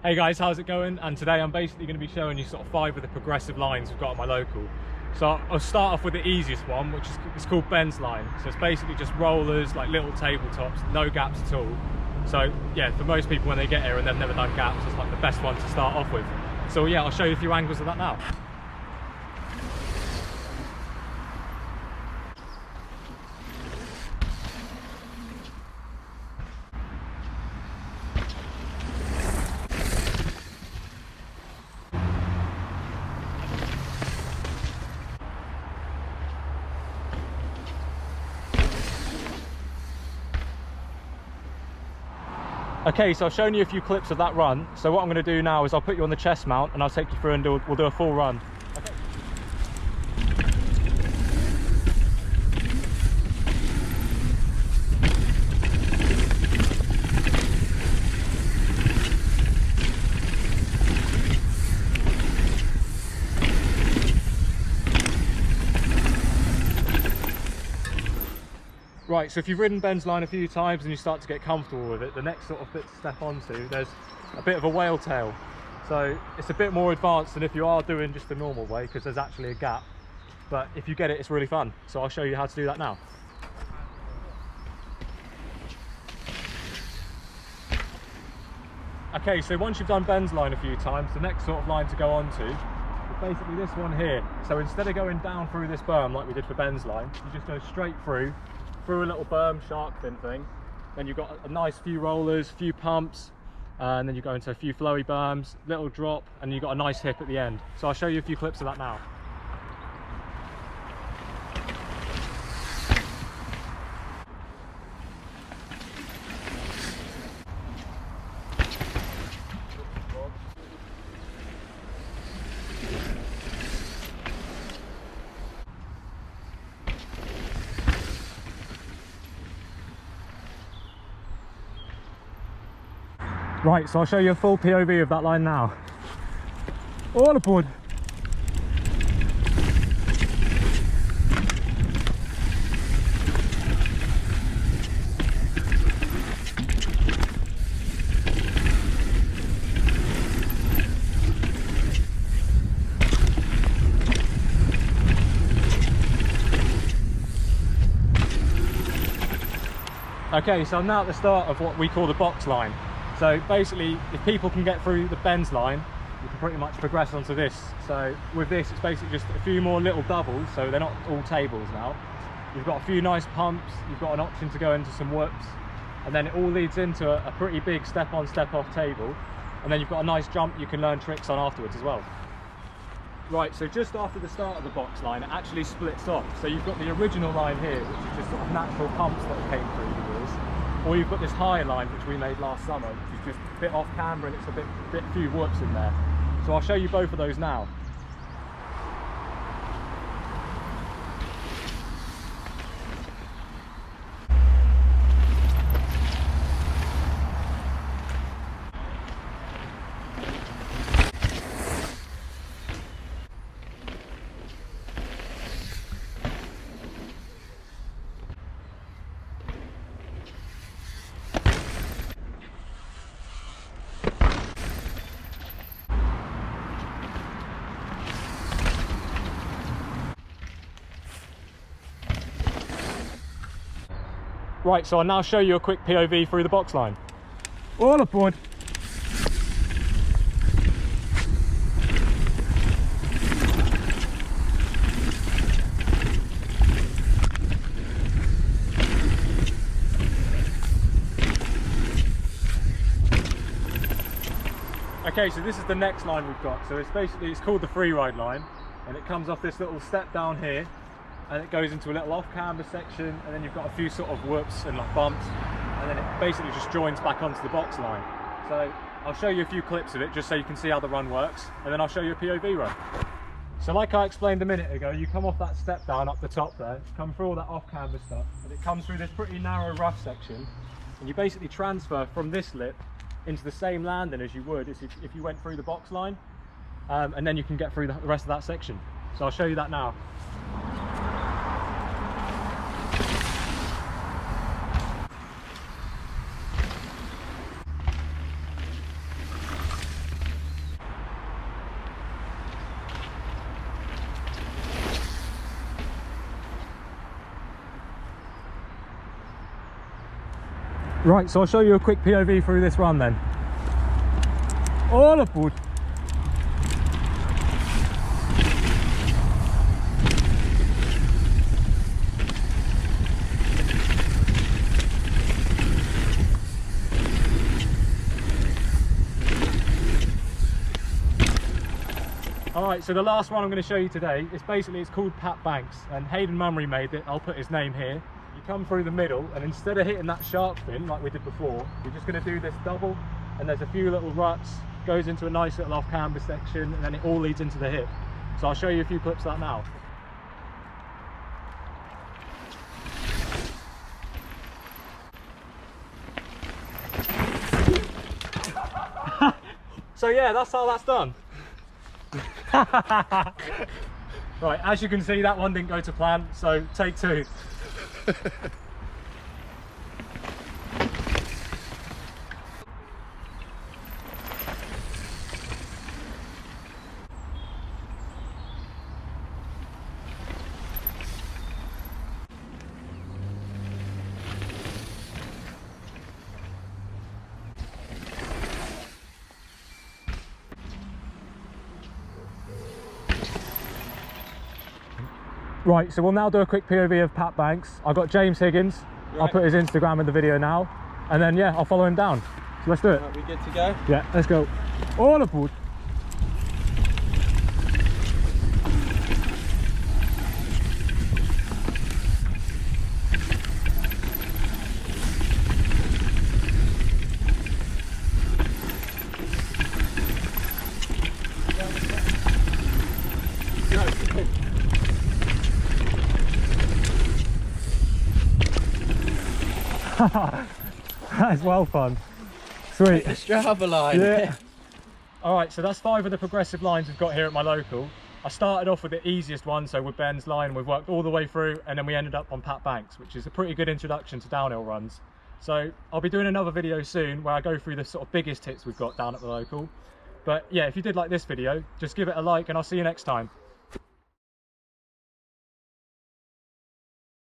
Hey guys, how's it going? And today I'm basically going to be showing you sort of 5 of the progressive lines we've got on my local. So I'll start off with the easiest one, which is it's called Ben's line. So it's basically just rollers, like little tabletops, no gaps at all. So yeah, for most people when they get here and they've never done gaps, it's like the best one to start off with. So yeah, I'll show you a few angles of that now. Okay, so I've shown you a few clips of that run. So what I'm going to do now is I'll put you on the chest mount and I'll take you through and we'll do a full run. Okay. Right, so if you've ridden Ben's line a few times and you start to get comfortable with it, the next sort of bit to step onto, there's a bit of a whale tail. So it's a bit more advanced than if you are doing just the normal way, because there's actually a gap. But if you get it, it's really fun. So I'll show you how to do that now. Okay, so once you've done Ben's line a few times, the next sort of line to go on to is basically this one here. So instead of going down through this berm like we did for Ben's line, you just go straight through a little berm shark fin thing. Then you've got a nice few rollers, few pumps, and then you go into a few flowy berms, little drop, and you've got a nice hip at the end. So I'll show you a few clips of that now. Right, so I'll show you a full POV of that line now. All aboard! Okay, so I'm now at the start of what we call the box line. So basically, if people can get through the Ben's line, you can pretty much progress onto this. So with this, it's basically just a few more little doubles, so they're not all tables now. You've got a few nice pumps, you've got an option to go into some whoops, and then it all leads into a pretty big step-on, step-off table. And then you've got a nice jump you can learn tricks on afterwards as well. Right, so just after the start of the box line, it actually splits off. So you've got the original line here, which is just sort of natural pumps that came through the years. Or you've got this higher line which we made last summer, which is just a bit off camber and it's a bit few whoops in there. So I'll show you both of those now. Right, so I'll now show you a quick POV through the box line. All aboard! Okay, so this is the next line we've got. So it's called the free ride line, and it comes off this little step down here, and it goes into a little off-camber section, and then you've got a few sort of whoops and like bumps, and then it basically just joins back onto the box line. So I'll show you a few clips of it just so you can see how the run works, and then I'll show you a POV run. So like I explained a minute ago, you come off that step down up the top there, come through all that off-camber stuff, and it comes through this pretty narrow rough section, and you basically transfer from this lip into the same landing as you would if you went through the box line, and then you can get through the rest of that section. So I'll show you that now. Right, so I'll show you a quick POV through this run then. All aboard. Alright, so the last one I'm going to show you today is it's called Pat Banks, and Hayden Mummery made it. I'll put his name here. You come through the middle, and instead of hitting that shark fin like we did before, you're just going to do this double, and there's a few little ruts, goes into a nice little off camber section, and then it all leads into the hip. So I'll show you a few clips of that now. So yeah, that's how that's done. Right, as you can see, that one didn't go to plan, so take two. Right, so we'll now do a quick POV of Pat Banks. I've got James Higgins. Right. I'll put his Instagram in the video now, and then yeah, I'll follow him down. So let's do it. Are we good to go? Yeah, let's go. All aboard. That's well fun. Sweet. The Strava line. Yeah. Alright, so that's 5 of the progressive lines we've got here at my local. I started off with the easiest one, so with Ben's line, we've worked all the way through, and then we ended up on Pat Banks, which is a pretty good introduction to downhill runs. So I'll be doing another video soon where I go through the sort of biggest hits we've got down at the local. But yeah, if you did like this video, just give it a like, and I'll see you next time.